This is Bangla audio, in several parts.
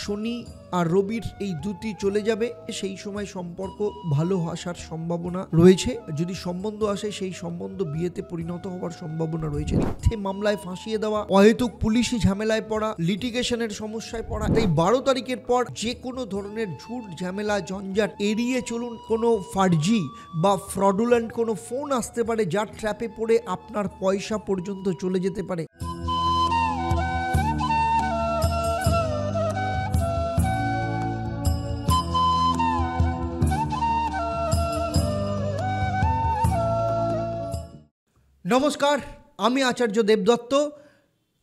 শনি আর রবির এই দুটি চলে যাবে, সেই সময় সম্পর্ক ভালো আসার সম্ভাবনা রয়েছে। যদি সম্বন্ধ আসে সেই সম্বন্ধ বিয়েতে পরিণত হওয়ার সম্ভাবনা রয়েছে। মিথ্যে মামলায় ফাঁসিয়ে দেওয়া, অহেতুক পুলিশি ঝামেলায় পড়া, লিটিগেশনের সমস্যায় পড়া, এই 12 তারিখের পর যে কোনো ধরনের ঝুট ঝামেলা ঝঞ্ঝাট এড়িয়ে চলুন। কোনো ফার্জি বা ফ্রডুলেন্ট কোনো ফোন আসতে পারে যার ট্র্যাপে পড়ে আপনার পয়সা পর্যন্ত চলে যেতে পারে। নমস্কার, আমি আচার্য দেবদত্ত।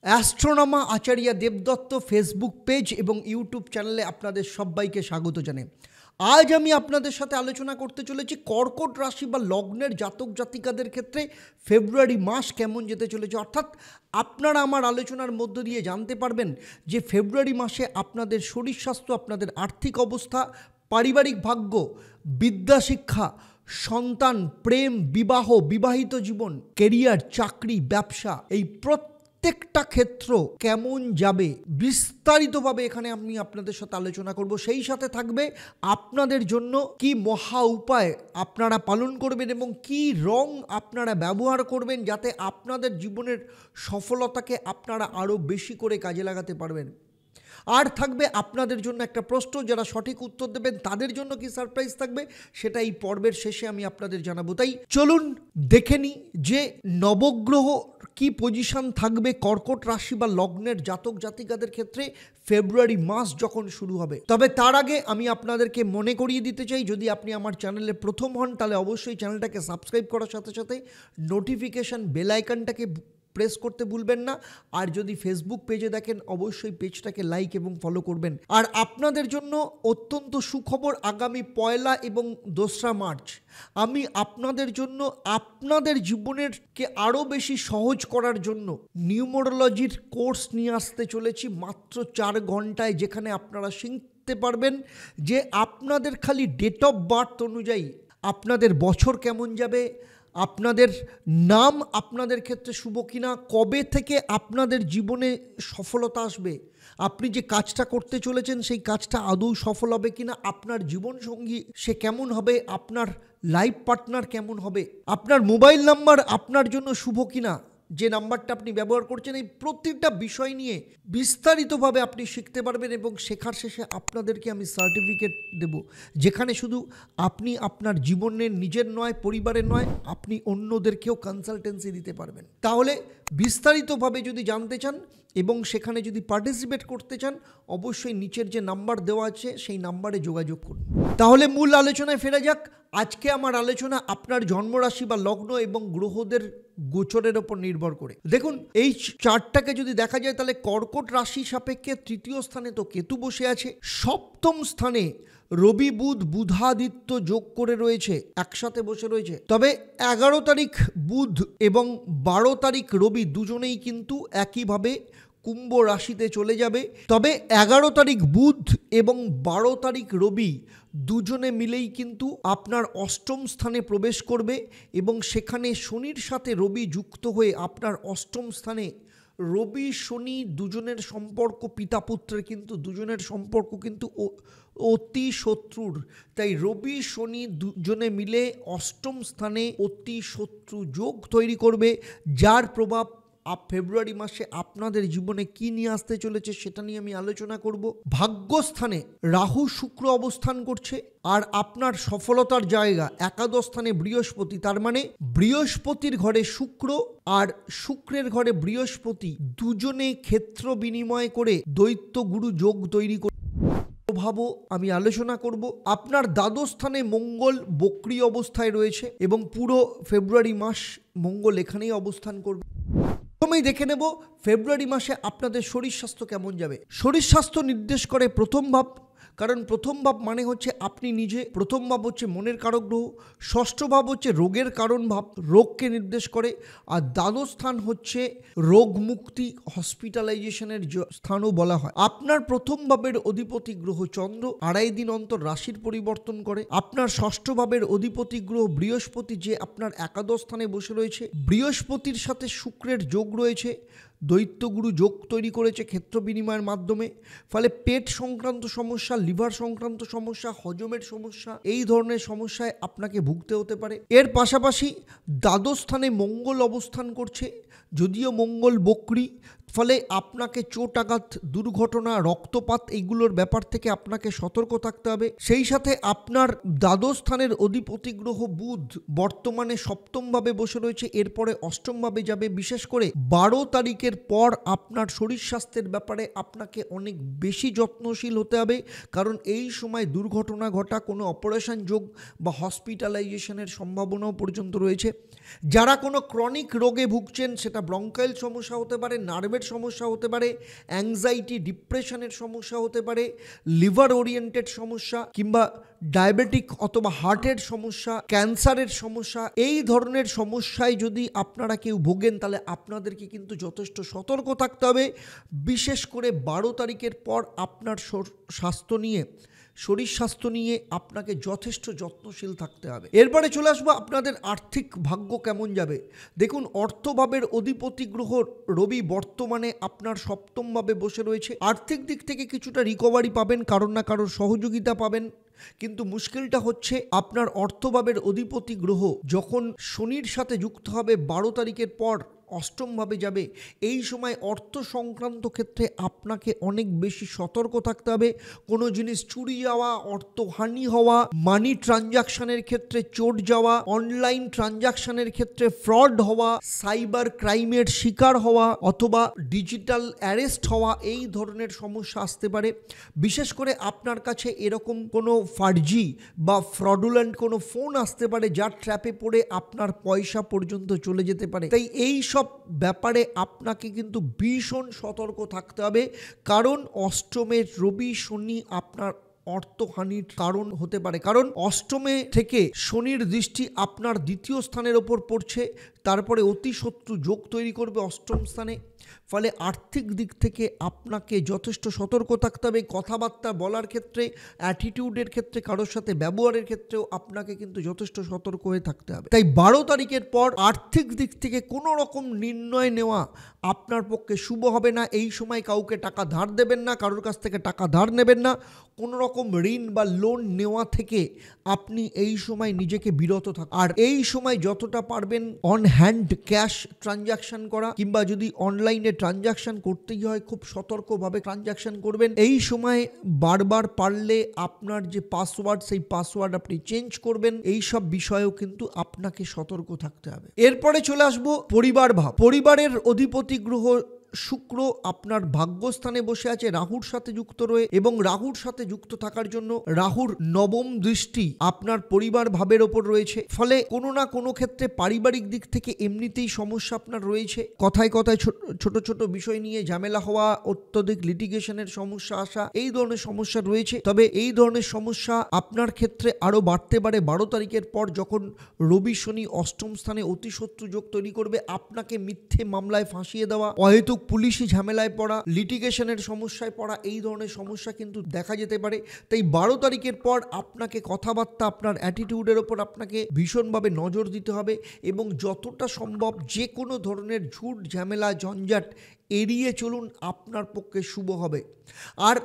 অ্যাস্ট্রোনমা আচার্য দেবদত্ত ফেসবুক পেজ এবং ইউটিউব চ্যানেলে আপনাদের সবাইকে স্বাগত জানাই। আজ আমি আপনাদের সাথে আলোচনা করতে চলেছি কর্কট রাশি বা লগ্নের জাতক জাতিকাদের ক্ষেত্রে ফেব্রুয়ারি মাস কেমন যেতে চলেছে। অর্থাৎ আপনারা আমার আলোচনার মধ্য দিয়ে জানতে পারবেন যে ফেব্রুয়ারি মাসে আপনাদের শরীর স্বাস্থ্য, আপনাদের আর্থিক অবস্থা, পারিবারিক ভাগ্য, বিদ্যা শিক্ষা, সন্তান, প্রেম, বিবাহ, বিবাহিত জীবন, কেরিয়ার, চাকরি, ব্যবসা, এই প্রত্যেকটা ক্ষেত্র কেমন যাবে বিস্তারিতভাবে এখানে আমি আপনাদের সাথে আলোচনা করব। সেই সাথে থাকবে আপনাদের জন্য কি মহা উপায় আপনারা পালন করবেন এবং কি রং আপনারা ব্যবহার করবেন যাতে আপনাদের জীবনের সফলতাকে আপনারা আরও বেশি করে কাজে লাগাতে পারবেন। আর থাকবে আপনাদের জন্য একটা প্রশ্ন, যারা সঠিক উত্তর দেবেন তাদের জন্য কি সারপ্রাইজ থাকবে সেটা এই পর্বের শেষে আমি আপনাদের জানাবো। তাই চলুন দেখে নিই যে নবগ্রহ কি পজিশন থাকবে কর্কট রাশি বা লগ্নের জাতক জাতিকাদের ক্ষেত্রে ফেব্রুয়ারি মাস যখন শুরু হবে। তবে তার আগে আমি আপনাদেরকে মনে করিয়ে দিতে চাই, যদি আপনি আমার চ্যানেলে প্রথম হন তাহলে অবশ্যই চ্যানেলটাকে সাবস্ক্রাইব করার সাথে সাথে নোটিফিকেশান বেল আইকনটাকে প্রেস করতে ভুলবেন না। আর যদি ফেসবুক পেজে দেখেন অবশ্যই পেজটাকে লাইক এবং ফলো করবেন। আর আপনাদের জন্য অত্যন্ত সুখবর, আগামী 1 এবং 2 মার্চ আমি আপনাদের জন্য আপনাদের জীবনেরকে আরও বেশি সহজ করার জন্য নিউমোরোলজির কোর্স নিয়ে আসতে চলেছি মাত্র 4 ঘন্টায়, যেখানে আপনারা শিখতে পারবেন যে আপনাদের খালি ডেট অফ বার্থ অনুযায়ী আপনাদের বছর কেমন যাবে, আপনাদের নাম আপনাদের ক্ষেত্রে শুভ কিনা, কবে থেকে আপনাদের জীবনে সফলতা আসবে, আপনি যে কাজটা করতে চলেছেন সেই কাজটা আদৌ সফল হবে কিনা, আপনার জীবনসঙ্গী সে কেমন হবে, আপনার লাইফ পার্টনার কেমন হবে, আপনার মোবাইল নাম্বার আপনার জন্য শুভ কিনা, যে নাম্বারটা আপনি ব্যবহার করছেন, এই প্রতিটা বিষয় নিয়ে বিস্তারিতভাবে আপনি শিখতে পারবেন। এবং শেখার শেষে আপনাদেরকে আমি সার্টিফিকেট দেব, যেখানে শুধু আপনি আপনার জীবনের নিজের নয়, পরিবারের নয়, আপনি অন্যদেরকেও কনসালটেন্সি দিতে পারবেন। তাহলে বিস্তারিতভাবে যদি জানতে চান এবং সেখানে যদি পার্টিসিপেট করতে চান অবশ্যই নিচের যে নাম্বার দেওয়া আছে সেই নাম্বারে যোগাযোগ করুন। তাহলে মূল আলোচনায় ফেরা যাক। আজকে আমার আলোচনা আপনার জন্মরাশি বা লগ্ন এবং গ্রহদের গোচরের ওপর নির্ভর করে। দেখুন, এই চার্টটাকে যদি দেখা যায় তাহলে কর্কট রাশি সাপেক্ষে 3য় স্থানে তো কেতু বসে আছে, 7ম স্থানে রবি বুধ বুধাদিত্য যোগ করে রয়েছে, একসাথে বসে রয়েছে। তবে 11 তারিখ বুধ এবং 12 তারিখ রবি দুজনেই কিন্তু একইভাবে কুম্ভ রাশিতে চলে যাবে। তবে 11 তারিখ বুধ এবং 12 তারিখ রবি দুজনে মিলেই কিন্তু আপনার 8ম স্থানে প্রবেশ করবে এবং সেখানে শনির সাথে রবি যুক্ত হয়ে আপনার 8ম স্থানে রবি শনি দুজনের সম্পর্ক পিতা পুত্রের কিন্তু দুজনের সম্পর্ক কিন্তু অতি শত্রুর। তাই রবি শনি দুজনে মিলে 8ম স্থানে অতি শত্রু যোগ তৈরি করবে, যার প্রভাব ফেব্রুয়ারি মাসে আপনাদের জীবনে কি নিয়ে আসতে চলেছে সেটা নিয়ে আমি আলোচনা করব। ভাগ্যস্থানে রাহু শুক্র অবস্থান করছে, আর আপনার সফলতার জায়গা একাদশ স্থানে বৃহস্পতি। তার মানে বৃহস্পতির ঘরে শুক্র আর শুক্রের ঘরে বৃহস্পতি দুজনে ক্ষেত্র বিনিময় করে দৈত্য গুরু যোগ তৈরি করে প্রভাবও আমি আলোচনা করব। আপনার দ্বাদশ স্থানে মঙ্গল বক্রী অবস্থায় রয়েছে এবং পুরো ফেব্রুয়ারি মাস মঙ্গল এখানেই অবস্থান করবে। প্রথমেই দেখে নেব ফেব্রুয়ারি মাসে আপনাদের শরীর স্বাস্থ্য কেমন যাবে। শরীর স্বাস্থ্য নির্দেশ করে প্রথম ভাব, কারণ প্রথম ভাব মানে হচ্ছে আপনি নিজে, প্রথম ভাব হচ্ছে মনের কারক গ্রহ, ষষ্ঠ ভাব হচ্ছে রোগের কারণ ভাব, রোগকে নির্দেশ করে, আর দ্বাদশ স্থান হচ্ছে রোগ মুক্তি, হসপিটালাইজেশনের স্থানও বলা হয়। আপনার প্রথম ভাবের অধিপতি গ্রহ চন্দ্র 2.5 দিন অন্তর রাশির পরিবর্তন করে। আপনার ষষ্ঠ ভাবের অধিপতি গ্রহ বৃহস্পতি যে আপনার একাদশ স্থানে বসে রয়েছে, বৃহস্পতির সাথে শুক্রের যোগ রয়েছে। দৈত্যগুরু যোগ তৈরি করেছে ক্ষেত্র বিনিময়ের মাধ্যমে। ফলে পেট সংক্রান্ত সমস্যা, লিভার সংক্রান্ত সমস্যা, হজমের সমস্যা, এই ধরনের সমস্যায় আপনাকে ভুগতে হতে পারে। এর পাশাপাশি দ্বাদশ স্থানে মঙ্গল অবস্থান করছে, যদিও মঙ্গল বক্রী, ফলে আপনাকে চোট আঘাত, দুর্ঘটনা, রক্তপাত এইগুলোর ব্যাপার থেকে আপনাকে সতর্ক থাকতে হবে। সেই সাথে আপনার দ্বাদশ স্থানের অধিপতি গ্রহ বুধ বর্তমানে সপ্তমভাবে বসে রয়েছে, এরপরে অষ্টমভাবে যাবে। বিশেষ করে 12 তারিখের পর আপনার শরীর স্বাস্থ্যের ব্যাপারে আপনাকে অনেক বেশি যত্নশীল হতে হবে, কারণ এই সময় দুর্ঘটনা ঘটা, কোনো অপারেশন যোগ বা হসপিটালাইজেশনের সম্ভাবনাও পর্যন্ত রয়েছে। যারা কোনো ক্রনিক রোগে ভুগছেন, সেটা ব্রঙ্কাইল সমস্যা হতে পারে, নার্ভের সমস্যা হতে পারে, অ্যাংজাইটি ডিপ্রেশনের সমস্যা হতে পারে, লিভার ওরিয়েন্টেড সমস্যা কিংবা ডায়াবেটিক অথবা হার্টের সমস্যা, ক্যান্সারের সমস্যা, এই ধরনের সমস্যায় যদি আপনারা কেউ ভোগেন তাহলে আপনাদেরকে কিন্তু যথেষ্ট সতর্ক থাকতে হবে। বিশেষ করে 12 তারিখের পর আপনার স্বাস্থ্য নিয়ে, শরীর স্বাস্থ্য নিয়ে আপনাকে যথেষ্ট যত্নশীল থাকতে হবে। এরপরে চলে আসবো আপনাদের আর্থিক ভাগ্য কেমন যাবে। দেখুন, অর্থভাবের অধিপতি গ্রহ রবি বর্তমানে আপনার সপ্তমভাবে বসে রয়েছে। আর্থিক দিক থেকে কিছুটা রিকভারি পাবেন, কারোর না কারোর সহযোগিতা পাবেন, কিন্তু মুশকিলটা হচ্ছে আপনার অর্থভাবের অধিপতি গ্রহ যখন শনির সাথে যুক্ত হবে 12 তারিখের পর অষ্টমভাবে যাবে, এই সময় অর্থ সংক্রান্ত ক্ষেত্রে আপনাকে অনেক বেশি সতর্ক থাকতে হবে। কোনো জিনিস চুরি যাওয়া, অর্থহানি হওয়া, মানি ট্রানজাকশনের ক্ষেত্রে চোট যাওয়া, অনলাইন ট্রানজাকশনের ক্ষেত্রে ফ্রড হওয়া, সাইবার ক্রাইমের শিকার হওয়া অথবা ডিজিটাল অ্যারেস্ট হওয়া, এই ধরনের সমস্যা আসতে পারে। বিশেষ করে আপনার কাছে এরকম কোনো ফার্জি বা ফ্রডুল্যান্ট কোনো ফোন আসতে পারে, যার ট্র্যাপে পড়ে আপনার পয়সা পর্যন্ত চলে যেতে পারে। তাই এই সব ব্যাপারে আপনাকে কিন্তু ভীষণ সতর্ক থাকতে হবে, কারণ অষ্টমের রবি শনি আপনার অর্থহানির কারণ হতে পারে। কারণ অষ্টমে থেকে শনির দৃষ্টি আপনার দ্বিতীয় স্থানের ওপর পড়ছে, তারপরে অতি শত্রু যোগ তৈরি করবে অষ্টম স্থানে। ফলে আর্থিক দিক থেকে আপনাকে যথেষ্ট সতর্ক থাকতে হবে। কথাবার্তা বলার ক্ষেত্রে, অ্যাটিটিউডের ক্ষেত্রে, কারোর সাথে ব্যবহারের ক্ষেত্রেও আপনাকে কিন্তু যথেষ্ট সতর্ক হয়ে থাকতে হবে। তাই 12 তারিখের পর আর্থিক দিক থেকে কোনো রকম নির্ণয় নেওয়া আপনার পক্ষে শুভ হবে না। এই সময় কাউকে টাকা ধার দেবেন না, কারোর কাছ থেকে টাকা ধার নেবেন না, কোনো রকম ঋণ বা লোন নেওয়া থেকে আপনি এই সময় নিজেকে বিরত থাকুন। আর এই সময় যতটা পারবেন অন হ্যান্ড ক্যাশ ট্রানজাকশন করা, কিংবা যদি অনলাইনে ট্রানজাকশন করতেই হয় খুব সতর্কভাবে ট্রানজাকশন করবেন। এই সময় বারবার পারলে আপনার যে পাসওয়ার্ড, সেই পাসওয়ার্ড আপনি চেঞ্জ করবেন। এই সব বিষয়েও কিন্তু আপনাকে সতর্ক থাকতে হবে। এরপরে চলে আসবো পরিবার ভাব। পরিবারের অধিপতি গ্রহ শুক্র আপনার ভাগ্যস্থানে বসে আছে রাহুর সাথে যুক্ত রয়ে, এবং রাহুর সাথে যুক্ত থাকার জন্য রাহুর নবম দৃষ্টি আপনার পরিবার ভাবের ওপর রয়েছে। ফলে কোনো না কোনো ক্ষেত্রে পারিবারিক দিক থেকে এমনিতেই সমস্যা আপনার রয়েছে। কথায় কথায় ছোট ছোট বিষয় নিয়ে ঝামেলা হওয়া, অত্যধিক লিটিগেশনের সমস্যা আসা, এই ধরনের সমস্যা রয়েছে। তবে এই ধরনের সমস্যা আপনার ক্ষেত্রে আরও বাড়তে পারে 12 তারিখের পর, যখন রবি শনি অষ্টম স্থানে অতিশত্রু যোগ তৈরি করবে। আপনাকে মিথ্যে মামলায় ফাঁসিয়ে দেওয়া, অহেতুক পুলিশি ঝামেলায় পড়া, লিটিগেশনের সমস্যায় পড়া, এই ধরনের সমস্যা কিন্তু দেখা যেতে পারে। তাই 12 তারিখের পর আপনাকে কথাবার্তা, আপনার অ্যাটিটিউডের ওপর আপনাকে ভীষণভাবে নজর দিতে হবে, এবং যতটা সম্ভব যে কোনো ধরনের ঝুট ঝামেলা ঝঞ্ঝাট এড়িয়ে চলুন, আপনার পক্ষে শুভ হবে। আর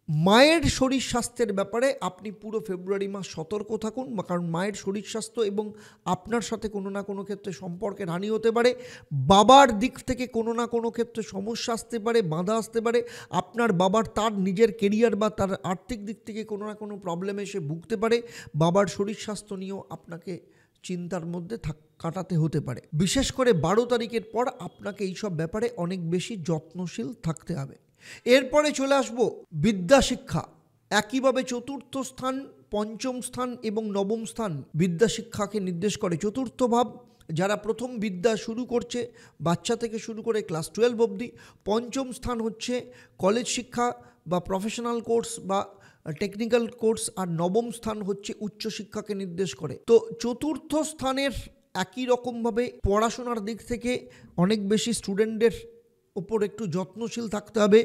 মায়ের শরীর স্বাস্থ্যের ব্যাপারে আপনি পুরো ফেব্রুয়ারি মাস সতর্ক থাকুন, কারণ মায়ের শরীর স্বাস্থ্য এবং আপনার সাথে কোনো না কোনো ক্ষেত্রে সম্পর্কের হানি হতে পারে। বাবার দিক থেকে কোনো না কোনো ক্ষেত্রে সমস্যা আসতে পারে, বাধা আসতে পারে। আপনার বাবার তার নিজের কেরিয়ার বা তার আর্থিক দিক থেকে কোনো না কোনো প্রবলেমে সে ভুগতে পারে। বাবার শরীর স্বাস্থ্য নিয়েও আপনাকে চিন্তার মধ্যে কাটাতে হতে পারে। বিশেষ করে 12 তারিখের পর আপনাকে এইসব ব্যাপারে অনেক বেশি যত্নশীল থাকতে হবে। এরপরে চলে আসবো বিদ্যা শিক্ষা। একইভাবে চতুর্থ স্থান, পঞ্চম স্থান এবং নবম স্থান বিদ্যা শিক্ষাকে নির্দেশ করে। চতুর্থ ভাব যারা প্রথম বিদ্যা শুরু করছে, বাচ্চা থেকে শুরু করে ক্লাস 12 অবধি। পঞ্চম স্থান হচ্ছে কলেজ শিক্ষা বা প্রফেশনাল কোর্স বা টেকনিক্যাল কোর্স, আর নবম স্থান হচ্ছে উচ্চশিক্ষাকে নির্দেশ করে। তো চতুর্থ স্থানের একই রকমভাবে পড়াশোনার দিক থেকে অনেক বেশি স্টুডেন্টদের ওপর একটু যত্নশীল থাকতে হবে।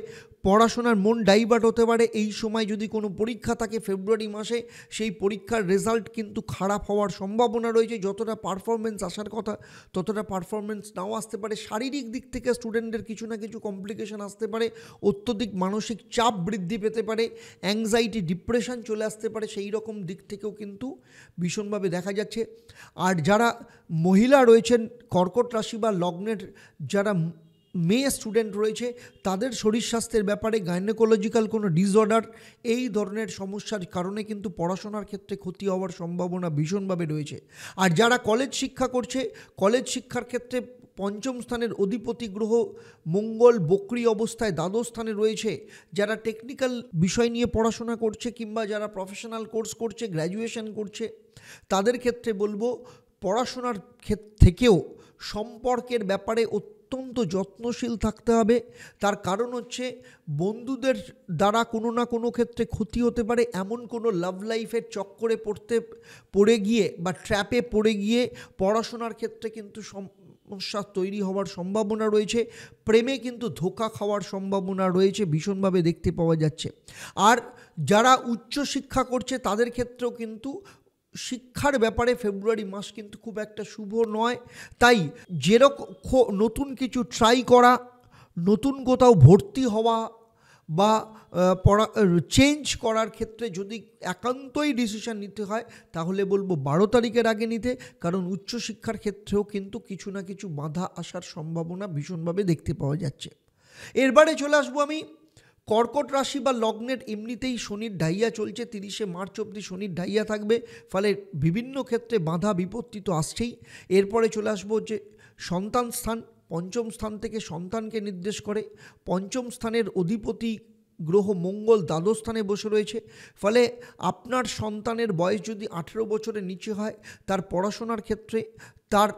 পড়াশোনার মন ডাইভার্ট হতে পারে। এই সময় যদি কোনো পরীক্ষা থাকে ফেব্রুয়ারি মাসে, সেই পরীক্ষার রেজাল্ট কিন্তু খারাপ হওয়ার সম্ভাবনা রয়েছে। যতটা পারফরমেন্স আসার কথা ততটা পারফরমেন্স নাও আসতে পারে। শারীরিক দিক থেকে স্টুডেন্টদের কিছু না কিছু কমপ্লিকেশন আসতে পারে। অত্যধিক মানসিক চাপ বৃদ্ধি পেতে পারে, অ্যাংজাইটি, ডিপ্রেশন চলে আসতে পারে। সেই রকম দিক থেকেও কিন্তু ভীষণভাবে দেখা যাচ্ছে। আর যারা মহিলা রয়েছেন, কর্কট রাশি বা লগ্নের যারা মেয়ে স্টুডেন্ট রয়েছে, তাদের শরীর স্বাস্থ্যের ব্যাপারে গাইনোকোলজিক্যাল কোনো ডিসঅর্ডার, এই ধরনের সমস্যার কারণে কিন্তু পড়াশোনার ক্ষেত্রে ক্ষতি হওয়ার সম্ভাবনা ভীষণভাবে রয়েছে। আর যারা কলেজ শিক্ষা করছে, কলেজ শিক্ষার ক্ষেত্রে পঞ্চম স্থানের অধিপতি গ্রহ মঙ্গল বক্রী অবস্থায় দ্বাদশ স্থানে রয়েছে। যারা টেকনিক্যাল বিষয় নিয়ে পড়াশোনা করছে কিংবা যারা প্রফেশনাল কোর্স করছে, গ্র্যাজুয়েশন করছে, তাদের ক্ষেত্রে বলবো পড়াশোনার থেকেও সম্পর্কের ব্যাপারে অত্যন্ত যত্নশীল থাকতে হবে। তার কারণ হচ্ছে বন্ধুদের দ্বারা কোনো না কোনো ক্ষেত্রে ক্ষতি হতে পারে। এমন কোনো লাভ লাইফের চক্করে পড়ে গিয়ে বা ট্র্যাপে পড়ে গিয়ে পড়াশোনার ক্ষেত্রে কিন্তু সমস্যা তৈরি হওয়ার সম্ভাবনা রয়েছে। প্রেমে কিন্তু ধোঁকা খাওয়ার সম্ভাবনা রয়েছে, ভীষণভাবে দেখতে পাওয়া যাচ্ছে। আর যারা উচ্চশিক্ষা করছে তাদের ক্ষেত্রেও কিন্তু শিক্ষার ব্যাপারে ফেব্রুয়ারি মাস কিন্তু খুব একটা শুভ নয়। তাই যেরকম নতুন কিছু ট্রাই করা, নতুন কোথাও ভর্তি হওয়া বা চেঞ্জ করার ক্ষেত্রে যদি একান্তই ডিসিশন নিতে হয় তাহলে বলবো 12 তারিখের আগে নিতে। কারণ উচ্চশিক্ষার ক্ষেত্রেও কিন্তু কিছু না কিছু বাধা আসার সম্ভাবনা ভীষণভাবে দেখতে পাওয়া যাচ্ছে। এরবারে চলে আসবো আমি কর্কট রাশি বা লগ্নের। এমনিতেই শনির ঢাইয়া চলছে, 30শে মার্চ অবধি শনির ঢাইয়া থাকবে, ফলে বিভিন্ন ক্ষেত্রে বাধা বিপত্তি তো আসছেই। এরপরে চলে আসবো যে সন্তান স্থান, পঞ্চম স্থান থেকে সন্তানকে নির্দেশ করে। পঞ্চম স্থানের অধিপতি গ্রহ মঙ্গল দ্বাদশ স্থানে বসে রয়েছে, ফলে আপনার সন্তানের বয়স যদি 18 বছরের নিচে হয়, তার পড়াশোনার ক্ষেত্রে তার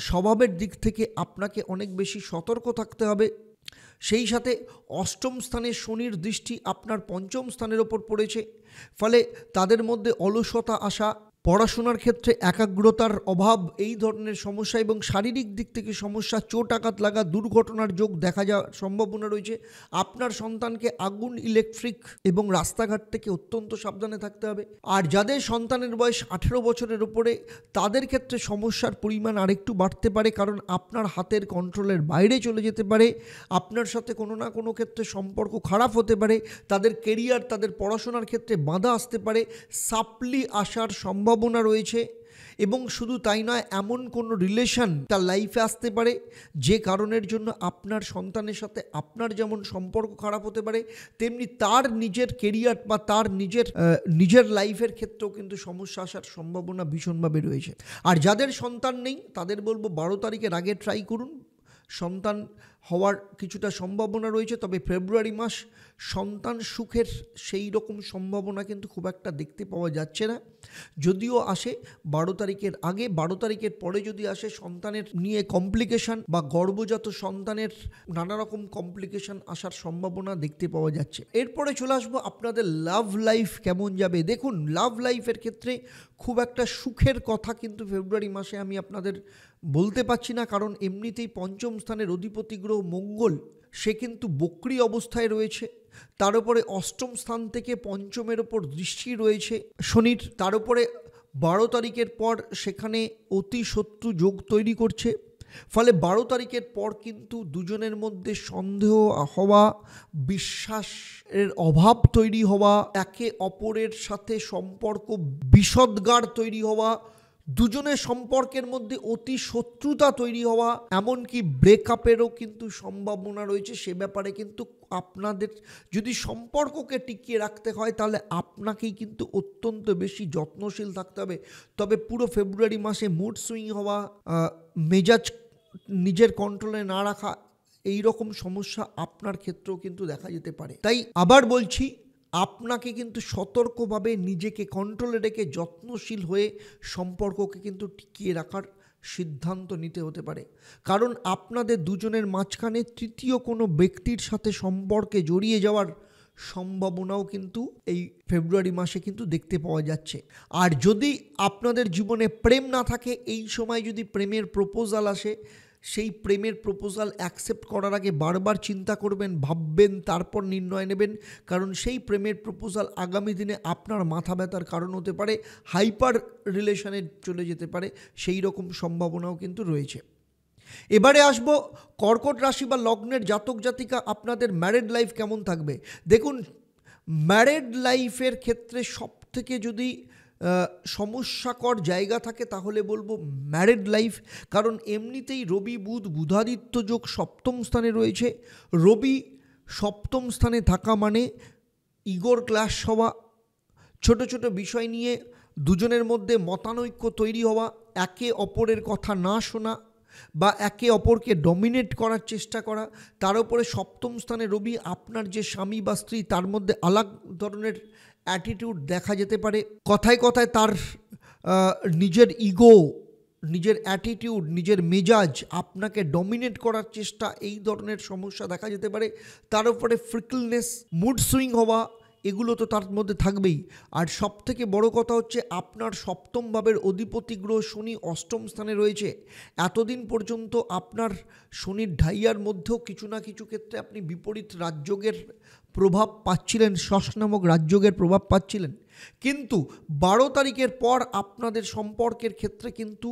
স্বভাবের দিক থেকে আপনাকে অনেক বেশি সতর্ক থাকতে হবে। সেই সাথে অষ্টম স্থানে শনির দৃষ্টি আপনার পঞ্চম স্থানের ওপর পড়েছে, ফলে তাদের মধ্যে অলসতা আসা, পড়াশোনার ক্ষেত্রে একাগ্রতার অভাব, এই ধরনের সমস্যা এবং শারীরিক দিক থেকে সমস্যা, চোট আঘাত লাগা, দুর্ঘটনার যোগ দেখা যাওয়ার সম্ভাবনা রয়েছে। আপনার সন্তানকে আগুন, ইলেকট্রিক এবং রাস্তাঘাট থেকে অত্যন্ত সাবধানে থাকতে হবে। আর যাদের সন্তানের বয়স 18 বছরের উপরে, তাদের ক্ষেত্রে সমস্যার পরিমাণ আরেকটু বাড়তে পারে, কারণ আপনার হাতের কন্ট্রোলের বাইরে চলে যেতে পারে। আপনার সাথে কোনো না কোনো ক্ষেত্রে সম্পর্ক খারাপ হতে পারে, তাদের কেরিয়ার, তাদের পড়াশোনার ক্ষেত্রে বাধা আসতে পারে, সাপ্লি আসার সম্ভাবনা রয়েছে। এবং শুধু তাই নয়, এমন কোনো রিলেশন তার লাইফে আসতে পারে যে কারণের জন্য আপনার সন্তানের সাথে আপনার যেমন সম্পর্ক খারাপ হতে পারে, তেমনি তার নিজের কেরিয়ার বা তার নিজের লাইফের ক্ষেত্রেও কিন্তু সমস্যা আসার সম্ভাবনা ভীষণভাবে রয়েছে। আর যাদের সন্তান নেই তাদের বলবো 12 তারিখের আগে ট্রাই করুন, সন্তান হওয়ার কিছুটা সম্ভাবনা রয়েছে। তবে ফেব্রুয়ারি মাস সন্তান সুখের সেই রকম সম্ভাবনা কিন্তু খুব একটা দেখতে পাওয়া যাচ্ছে না। যদিও আসে 12 তারিখের আগে, 12 তারিখের পরে যদি আসে সন্তানের নিয়ে কমপ্লিকেশন বা গর্ভজাত সন্তানের নানা রকম কমপ্লিকেশন আসার সম্ভাবনা দেখতে পাওয়া যাচ্ছে। এরপরে চলে আসবো আপনাদের লাভ লাইফ কেমন যাবে। দেখুন, লাভ লাইফের ক্ষেত্রে খুব একটা সুখের কথা কিন্তু ফেব্রুয়ারি মাসে আমি আপনাদের বলতে পারছি না, কারণ এমনিতেই পঞ্চম স্থানের অধিপতি গ্রহ মঙ্গল সে কিন্তু বক্রী অবস্থায় রয়েছে। তার উপরে অষ্টম স্থান থেকে পঞ্চমের ওপর দৃষ্টি রয়েছে শনির। তার উপরে 12 তারিখের পর সেখানে অতি শত্রু যোগ তৈরি করছে, ফলে 12 তারিখের পর কিন্তু দুজনের মধ্যে সন্দেহ হওয়া, বিশ্বাসের অভাব তৈরি হওয়া, একে অপরের সাথে সম্পর্ক বিষদগার তৈরি হওয়া, দুজনের সম্পর্কের মধ্যে অতি শত্রুতা তৈরি হওয়া, এমনকি ব্রেকআপেরও কিন্তু সম্ভাবনা রয়েছে। সে ব্যাপারে কিন্তু আপনাদের যদি সম্পর্ককে টিকিয়ে রাখতে হয় তাহলে আপনাকেই কিন্তু অত্যন্ত বেশি যত্নশীল থাকতে হবে। তবে পুরো ফেব্রুয়ারি মাসে মুড সুইং হওয়া, মেজাজ নিজের কন্ট্রোলে না রাখা, এই রকম সমস্যা আপনার ক্ষেত্রেও কিন্তু দেখা যেতে পারে। তাই আবার বলছি, আপনাকে কিন্তু সতর্কভাবে নিজেকে কন্ট্রোলে রেখে যত্নশীল হয়ে সম্পর্ককে কিন্তু টিকিয়ে রাখার সিদ্ধান্ত নিতে হতে পারে। কারণ আপনাদের দুজনের মাঝখানে তৃতীয় কোনো ব্যক্তির সাথে সম্পর্কে জড়িয়ে যাওয়ার সম্ভাবনাও কিন্তু এই ফেব্রুয়ারি মাসে কিন্তু দেখতে পাওয়া যাচ্ছে। আর যদি আপনাদের জীবনে প্রেম না থাকে, এই সময় যদি প্রেমের প্রপোজাল আসে, সেই প্রেমের প্রপোজাল অ্যাকসেপ্ট করার আগে বারবার চিন্তা করবেন, ভাববেন, তারপর নির্ণয় নেবেন, কারণ সেই প্রেমের প্রপোজাল আগামী দিনে আপনার মাথা ব্যথার কারণ হতে পারে, হাইপার রিলেশনে চলে যেতে পারে, সেই রকম সম্ভাবনাও কিন্তু রয়েছে। এবারে আসবো কর্কট রাশি বা লগ্নের জাতক জাতিকা, আপনাদের ম্যারেড লাইফ কেমন থাকবে। দেখুন, ম্যারেড লাইফের ক্ষেত্রে সবথেকে যদি সমস্যাকর জায়গা থাকে তাহলে বলবো ম্যারেড লাইফ, কারণ এমনিতেই রবি বুধ বুধাদিত্য যোগ সপ্তম স্থানে রয়েছে। রবি সপ্তম স্থানে থাকা মানে ইগোর ক্লাশ হওয়া, ছোট ছোট বিষয় নিয়ে দুজনের মধ্যে মতানৈক্য তৈরি হওয়া, একে অপরের কথা না শোনা বা একে অপরকে ডমিনেট করার চেষ্টা করা, তার উপরে সপ্তম স্থানে রবি, আপনার যে স্বামী বা স্ত্রী তার মধ্যে আলাদা ধরনের অ্যাটিটিউড দেখা যেতে পারে, কথায় কথায় তার নিজের ইগো, নিজের অ্যাটিটিউড, নিজের মেজাজ আপনাকে ডমিনেট করার চেষ্টা, এই ধরনের সমস্যা দেখা যেতে পারে। তার উপরে ফ্রিকলনেস, মুড সুইং হওয়া, এগুলো তো তার মধ্যে থাকবেই। আর সবথেকে বড় কথা হচ্ছে আপনার সপ্তম ভাবের অধিপতি গ্রহ শনি অষ্টম স্থানে রয়েছে। এতদিন পর্যন্ত আপনার শনির ঢাইয়ার মধ্যেও কিছু না কিছু ক্ষেত্রে আপনি বিপরীত রাজযোগের প্রভাব পাচ্ছিলেন, ষষ্ঠ নামক রাজযোগের প্রভাব পাচ্ছিলেন, কিন্তু 12 তারিখের পর আপনাদের সম্পর্কের ক্ষেত্রে কিন্তু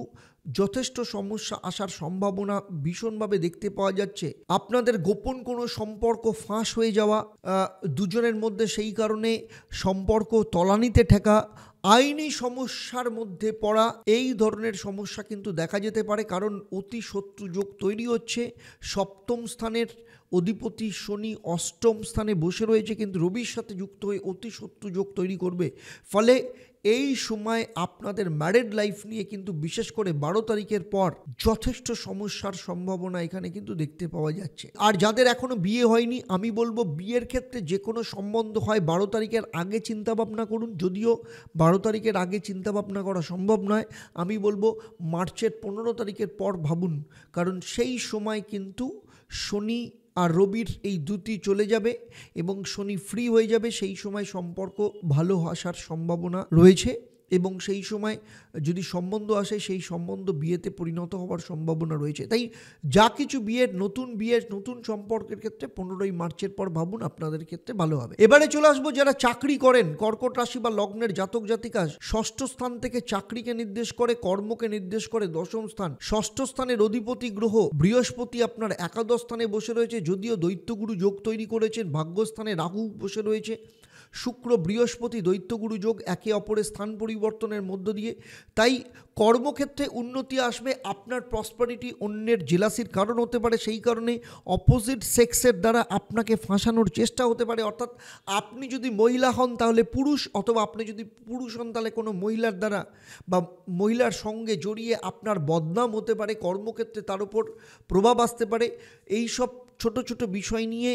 যথেষ্ট সমস্যা আসার সম্ভাবনা ভীষণভাবে দেখতে পাওয়া যাচ্ছে। আপনাদের গোপন কোনো সম্পর্ক ফাঁস হয়ে যাওয়া, দুজনের মধ্যে সেই কারণে সম্পর্ক তলানিতে ঠেকা, আইনি সমস্যার মধ্যে পড়া, এই ধরনের সমস্যা কিন্তু দেখা যেতে পারে, কারণ অতি শত্রু যোগ তৈরি হচ্ছে। সপ্তম স্থানের অধিপতি শনি অষ্টম স্থানে বসে রয়েছে, কিন্তু রবির সাথে যুক্ত হয়ে অতি শত্রু যোগ তৈরি করবে। ফলে এই সময় আপনাদের ম্যারেড লাইফ নিয়ে কিন্তু বিশেষ করে 12 তারিখের পর যথেষ্ট সমস্যার সম্ভাবনা এখানে কিন্তু দেখতে পাওয়া যাচ্ছে। আর যাদের এখনও বিয়ে হয়নি, আমি বলবো বিয়ের ক্ষেত্রে যে কোনো সম্বন্ধ হয় 12 তারিখের আগে চিন্তাভাবনা করুন। যদিও 12 তারিখের আগে চিন্তাভাবনা করা সম্ভব নয়, আমি বলবো মার্চের 15 তারিখের পর ভাবুন, কারণ সেই সময় কিন্তু শনি আর রবির এই দুটি চলে যাবে এবং শনি ফ্রি হয়ে যাবে। সেই সময় সম্পর্ক ভালো আসার সম্ভাবনা রয়েছে এবং সেই সময় যদি সম্বন্ধ আসে সেই সম্বন্ধ বিয়েতে পরিণত হওয়ার সম্ভাবনা রয়েছে। তাই যা কিছু বিয়ের নতুন সম্পর্কের ক্ষেত্রে 15ই মার্চের পর ভাবুন, আপনাদের ক্ষেত্রে ভালো হবে। এবারে চলে আসবো যারা চাকরি করেন, কর্কট রাশি বা লগ্নের জাতক জাতিকা। ষষ্ঠ স্থান থেকে চাকরিকে নির্দেশ করে, কর্মকে নির্দেশ করে দশম স্থান। ষষ্ঠ স্থানের অধিপতি গ্রহ বৃহস্পতি আপনার একাদশ স্থানে বসে রয়েছে, যদিও দৈত্যগুরু যোগ তৈরি করেছেন। ভাগ্যস্থানে রাহু বসে রয়েছে। শুক্র বৃহস্পতি দৈত্যগুরু যোগ একে অপরের স্থান পরিবর্তনের মধ্য দিয়ে, তাই কর্মক্ষেত্রে উন্নতি আসবে। আপনার প্রসপারিটি অন্যের জেলাসির কারণ হতে পারে, সেই কারণে অপোজিট সেক্সের দ্বারা আপনাকে ফাঁসানোর চেষ্টা হতে পারে। অর্থাৎ আপনি যদি মহিলা হন তাহলে পুরুষ, অথবা আপনি যদি পুরুষ হন তাহলে কোনো মহিলার দ্বারা বা মহিলার সঙ্গে জড়িয়ে আপনার বদনাম হতে পারে। কর্মক্ষেত্রে তার উপর প্রভাব আসতে পারে। এই সব ছোট ছোট বিষয় নিয়ে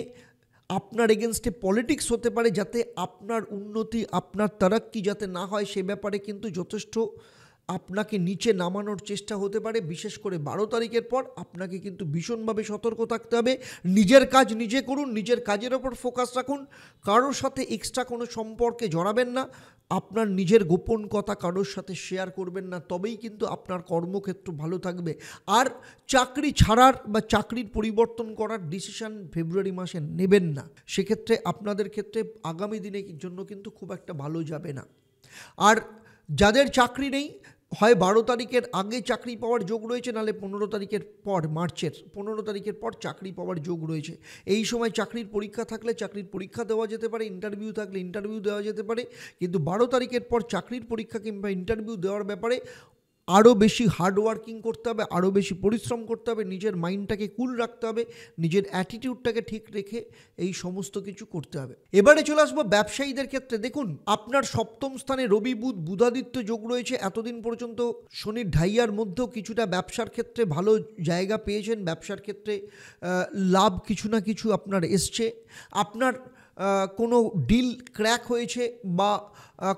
আপনার এগেনস্টে পলিটিক্স হতে পারে, যাতে আপনার উন্নতি, আপনার তারাক্কি যাতে না হয় সে ব্যাপারে কিন্তু যথেষ্ট আপনাকে নিচে নামানোর চেষ্টা হতে পারে। বিশেষ করে 12 তারিখের পর আপনাকে কিন্তু ভীষণভাবে সতর্ক থাকতে হবে। নিজের কাজ নিজে করুন, নিজের কাজের ওপর ফোকাস রাখুন, কারোর সাথে এক্সট্রা কোনো সম্পর্কে জড়াবেন না, আপনার নিজের গোপন কথা কারোর সাথে শেয়ার করবেন না, তবেই কিন্তু আপনার কর্মক্ষেত্র ভালো থাকবে। আর চাকরি ছাড়ার বা চাকরির পরিবর্তন করার ডিসিশন ফেব্রুয়ারি মাসে নেবেন না, সেক্ষেত্রে আপনাদের ক্ষেত্রে আগামী দিনের জন্য কিন্তু খুব একটা ভালো যাবে না। আর যাদের চাকরি নেই, হয় 12 তারিখের আগে চাকরি পাওয়ার যোগ রয়েছে, নাহলে 15 তারিখের পর, মার্চের 15 তারিখের পর চাকরি পাওয়ার যোগ রয়েছে। এই সময় চাকরির পরীক্ষা থাকলে চাকরির পরীক্ষা দেওয়া যেতে পারে, ইন্টারভিউ থাকলে ইন্টারভিউ দেওয়া যেতে পারে, কিন্তু 12 তারিখের পর চাকরির পরীক্ষা কিংবা ইন্টারভিউ দেওয়ার ব্যাপারে আরও বেশি হার্ডওয়ার্কিং করতে হবে, আরও বেশি পরিশ্রম করতে হবে, নিজের মাইন্ডটাকে কুল রাখতে হবে, নিজের অ্যাটিটিউডটাকে ঠিক রেখে এই সমস্ত কিছু করতে হবে। এবারে চলে আসবো ব্যবসায়ীদের ক্ষেত্রে। দেখুন, আপনার সপ্তম স্থানে রবি বুধ বুধাদিত্য যোগ রয়েছে। এতদিন পর্যন্ত শনির ঢাইয়ার মধ্যেও কিছুটা ব্যবসার ক্ষেত্রে ভালো জায়গা পেয়েছেন, ব্যবসার ক্ষেত্রে লাভ কিছু না কিছু আপনার এসছে। আপনার কোনো ডিল ক্র্যাক হয়েছে বা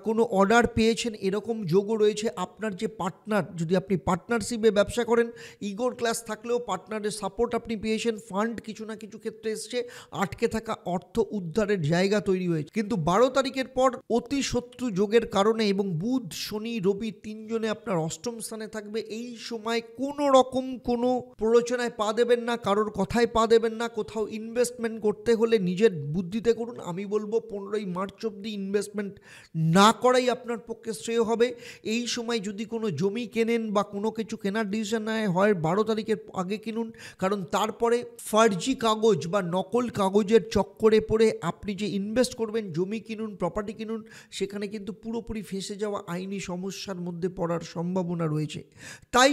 কোনো অর্ডার পেয়েছেন, এরকম যোগও রয়েছে। আপনার যে পার্টনার, যদি আপনি পার্টনারশিপে ব্যবসা করেন, ইগোর ক্লাস থাকলেও পার্টনারের সাপোর্ট আপনি পেয়েছেন, ফান্ড কিছু না কিছু ক্ষেত্রে এসছে, আটকে থাকা অর্থ উদ্ধারের জায়গা তৈরি হয়েছে। কিন্তু 12 তারিখের পর অতি শত্রু যোগের কারণে এবং বুধ শনি রবি তিনজনে আপনার অষ্টম স্থানে থাকবে, এই সময় কোনো রকম কোনো প্ররোচনায় পা দেবেন না, কারোর কথায় পা দেবেন না। কোথাও ইনভেস্টমেন্ট করতে হলে নিজের বুদ্ধিতে করুন। আমি বলবো 15ই মার্চ অবধি ইনভেস্টমেন্ট না করাই আপনার পক্ষে শ্রেয় হবে। এই সময় যদি কোনো জমি কেনেন বা কোনো কিছু কেনার ডিসিশন নেয়, হয় 12 তারিখের আগে কিনুন, কারণ তারপরে ফার্জি কাগজ বা নকল কাগজের চক্করে পড়ে আপনি যে ইনভেস্ট করবেন, জমি কিনুন, প্রপার্টি কিনুন, সেখানে কিন্তু পুরোপুরি ফেঁসে যাওয়া আইনি সমস্যার মধ্যে পড়ার সম্ভাবনা রয়েছে। তাই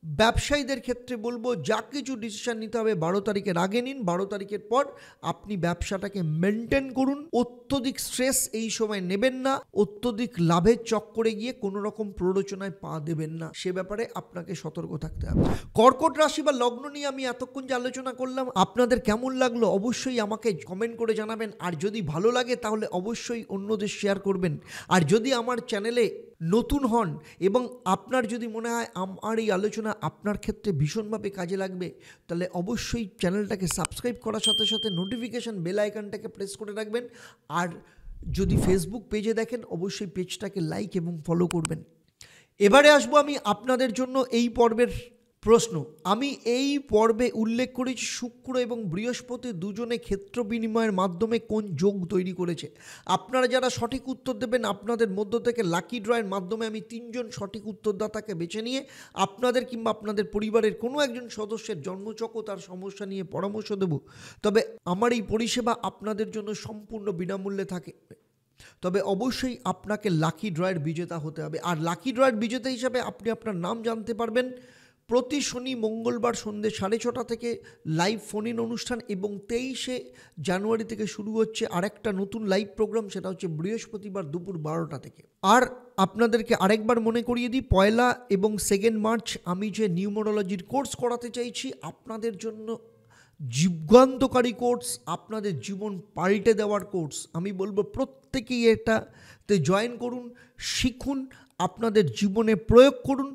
ব্যবসায়ীদের ক্ষেত্রে বলবো, যা কিছু ডিসিশন নিতে হবে 12 তারিখের আগে নিন। 12 তারিখের পর আপনি ব্যবসাটাকে মেনটেন করুন। অত্যধিক স্ট্রেস এই সময় নেবেন না, অত্যধিক লাভের চক্করে গিয়ে কোনো রকম প্ররোচনায় পা দেবেন না, সে ব্যাপারে আপনাকে সতর্ক থাকতে হবে। কর্কট রাশি বা লগ্ন নিয়ে আমি এতক্ষণ যে আলোচনা করলাম, আপনাদের কেমন লাগলো অবশ্যই আমাকে কমেন্ট করে জানাবেন। আর যদি ভালো লাগে তাহলে অবশ্যই অন্যদের শেয়ার করবেন। আর যদি আমার চ্যানেলে নতুন হন এবং আপনার যদি মনে হয় আমার এই আলোচনা আপনার ক্ষেত্রে ভীষণভাবে কাজে লাগবে, তাহলে অবশ্যই চ্যানেলটাকে সাবস্ক্রাইব করার সাথে সাথে নোটিফিকেশান বেল আইকনটাকে প্রেস করে রাখবেন। আর যদি ফেসবুক পেজে দেখেন, অবশ্যই পেজটাকে লাইক এবং ফলো করবেন। এবারে আসবো আমি আপনাদের জন্য এই পর্বের প্রশ্ন। আমি এই পর্বে উল্লেখ করেছি শুক্র এবং বৃহস্পতি দুজনে ক্ষেত্র বিনিময়ের মাধ্যমে কোন যোগ তৈরি করেছে। আপনারা যারা সঠিক উত্তর দেবেন, আপনাদের মধ্য থেকে লাকি ড্রয়ের মাধ্যমে আমি 3 জন সঠিক উত্তরদাতাকে বেছে নিয়ে আপনাদের কিংবা আপনাদের পরিবারের কোনো একজন সদস্যের জন্মচক্র তার সমস্যা নিয়ে পরামর্শ দেব। তবে আমার এই পরিষেবা আপনাদের জন্য সম্পূর্ণ বিনামূল্যে থাকে। তবে অবশ্যই আপনাকে লাকি ড্রয়ের বিজেতা হতে হবে। আর লাকি ড্রয়ের বিজেতা হিসাবে আপনি আপনার নাম জানতে পারবেন প্রতি শনি মঙ্গলবার সন্ধ্যে 6:30 থেকে লাইভ ফোন ইন অনুষ্ঠান, এবং 23শে জানুয়ারি থেকে শুরু হচ্ছে আরেকটা নতুন লাইভ প্রোগ্রাম, সেটা হচ্ছে বৃহস্পতিবার দুপুর 12টা থেকে। আর আপনাদেরকে আরেকবার মনে করিয়ে দিই, 1 এবং 2 মার্চ আমি যে নিউমোরোলজির কোর্স করাতে চাইছি আপনাদের জন্য, যুগান্তকারী কোর্স, আপনাদের জীবন পাল্টে দেওয়ার কোর্স, আমি বলবো প্রত্যেকেই এটাতে জয়েন করুন, শিখুন, আপনাদের জীবনে প্রয়োগ করুন,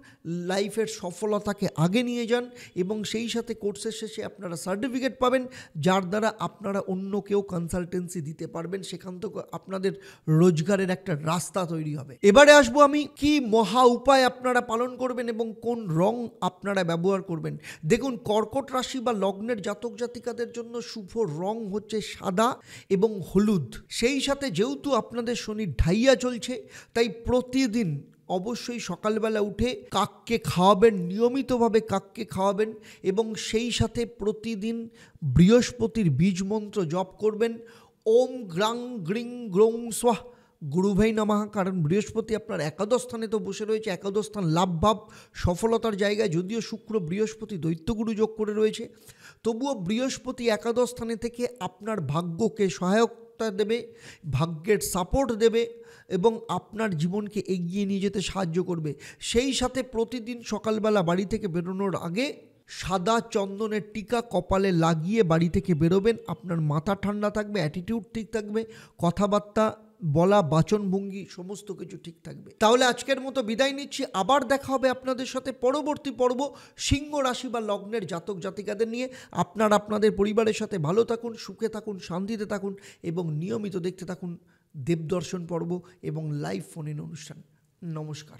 লাইফের সফলতাকে আগে নিয়ে যান, এবং সেই সাথে কোর্সের শেষে আপনারা সার্টিফিকেট পাবেন, যার দ্বারা আপনারা অন্য কেউ কনসালটেন্সি দিতে পারবেন। সেখান থেকে আপনাদের রোজগারের একটা রাস্তা তৈরি হবে। এবারে আসবো আমি কি মহা উপায় আপনারা পালন করবেন এবং কোন রং আপনারা ব্যবহার করবেন। দেখুন, কর্কট রাশি বা লগ্নের জাতক জাতিকাদের জন্য শুভ রং হচ্ছে সাদা এবং হলুদ। সেই সাথে যেহেতু আপনাদের শনি ঢাইয়া চলছে, তাই প্রতিদিন অবশ্যই সকালবেলা উঠে কাককে খাওয়াবেন, নিয়মিতভাবে কাককে খাওয়াবেন, এবং সেই সাথে প্রতিদিন বৃহস্পতির বীজ মন্ত্র জপ করবেন, ওম গ্রাং গ্রিং গ্রৌং স্বাহ গুরুভাই নমঃ। কারণ বৃহস্পতি আপনার একাদশ স্থানে তো বসে রয়েছে, একাদশ স্থান লাভ ভাব সফলতার জায়গায়। যদিও শুক্র বৃহস্পতি দৈত্যগুরু যোগ করে রয়েছে, তবুও বৃহস্পতি একাদশ স্থানে থেকে আপনার ভাগ্যকে সহায়তা দেবে, ভাগ্যের সাপোর্ট দেবে এবং আপনার জীবনকে এগিয়ে নিয়ে যেতে সাহায্য করবে। সেই সাথে প্রতিদিন সকালবেলা বাড়ি থেকে বেরোনোর আগে সাদা চন্দনের টিকা কপালে লাগিয়ে বাড়ি থেকে বেরোবেন। আপনার মাথা ঠান্ডা থাকবে, অ্যাটিটিউড ঠিক থাকবে, কথাবার্তা বলা, বাচনভঙ্গি সমস্ত কিছু ঠিক থাকবে। তাহলে আজকের মতো বিদায় নিচ্ছি। আবার দেখা হবে আপনাদের সাথে পরবর্তী পর্ব সিংহ রাশি বা লগ্নের জাতক জাতিকাদের নিয়ে। আপনারা আপনাদের পরিবারের সাথে ভালো থাকুন, সুখে থাকুন, শান্তিতে থাকুন এবং নিয়মিত দেখতে থাকুন দেবদর্শন পর্ব এবং লাইভ ফোন ইন অনুষ্ঠান। নমস্কার।